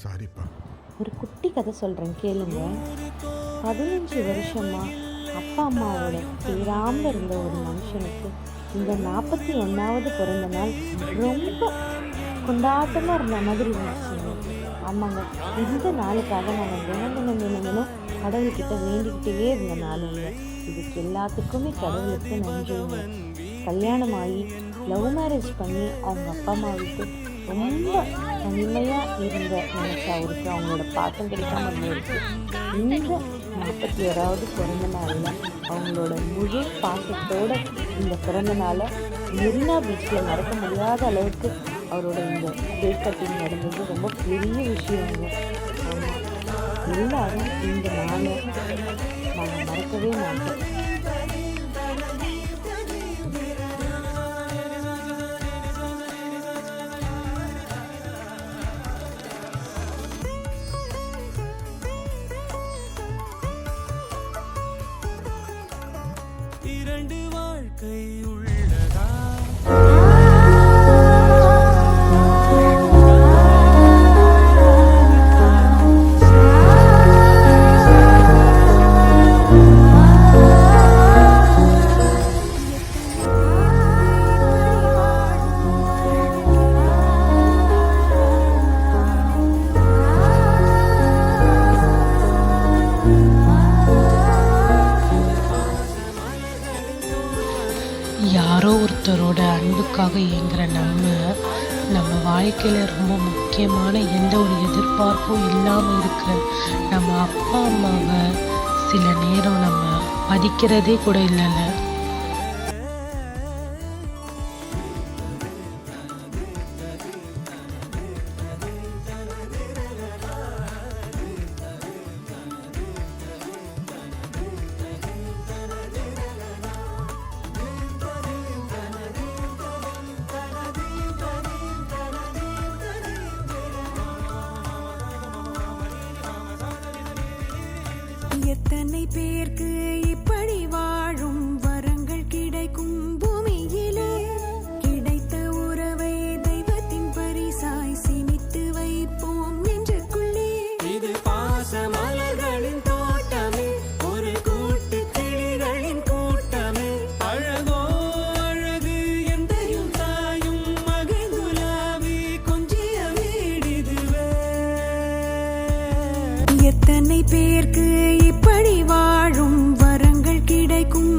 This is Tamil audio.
சாரிப்பா. ஒரு குட்டி கதை சொல்கிறேன் கேளுங்க. 15 வருஷமாக அப்பா அம்மாவோட சேராமல் இருந்த ஒரு மனுஷனுக்கு இந்த 41வது பிறந்த நாள் ரொம்ப கொண்டாட்டமாக இருந்த மாதிரி இருந்துச்சுங்க. ஆமாங்க, இந்த நாளுக்காக நாங்கள் தினம் கடவுள்கிட்ட வேண்டிக்கிட்டே இருந்த நாளுங்க. இதுக்கு எல்லாத்துக்குமே கடவுளுக்கு நன்றிங்க. கல்யாணம் ஆகி லவ் மேரேஜ் பண்ணி அவங்க அப்பா அம்மா விட்டு ரொம்ப தனிமையாக இருந்த நினச்ச அவருக்கு அவங்களோட பாசம் கிடைக்காம இருந்திருக்கு. இந்த 41வது பிறந்த நாளில் அவங்களோட முழு பாசத்தோட இந்த பிறந்த நாளை மெரினா பீச்சில் மறக்க முடியாத அளவுக்கு அவரோட இந்த கேக் கட்டிங் நடந்தது ரொம்ப பெரிய விஷயங்க. எல்லாரும் இந்த நாளை நாங்கள் மறக்கவே மாட்டோம். இரண்டு வாழ்க்கை உள்ளதா? யாரோ ஒருத்தரோட அன்புக்காக இயங்குகிற நம்ம வாழ்க்கையில் ரொம்ப முக்கியமான எந்த ஒரு எதிர்பார்ப்பும் இல்லாமல் இருக்கிற நம்ம அப்பா அம்மாவை சில நேரம் நம்ம மதிக்கிறதே கூட இல்லைல்ல. எத்தனை பேருக்கு இப்படி வாழும் வரங்கள் கிடைக்கும் பூமியிலே, கிடைத்த உறவை தெய்வத்தின் பரிசாய் சிமித்து வைப்போம் நெஞ்சுக்குள்ளே. இது பாச மலர்களின் தோட்டமே, ஒரு கூட்டு கிளிகளின் கூட்டமே. அழகோ அழகு எந்தையும் தாயும் மகிழ்ந்துலாவி கொஞ்சிய வீடிதுவே. எத்தனை பேருக்கு இப்படி வாழும் வரங்கள் கிடைக்கும்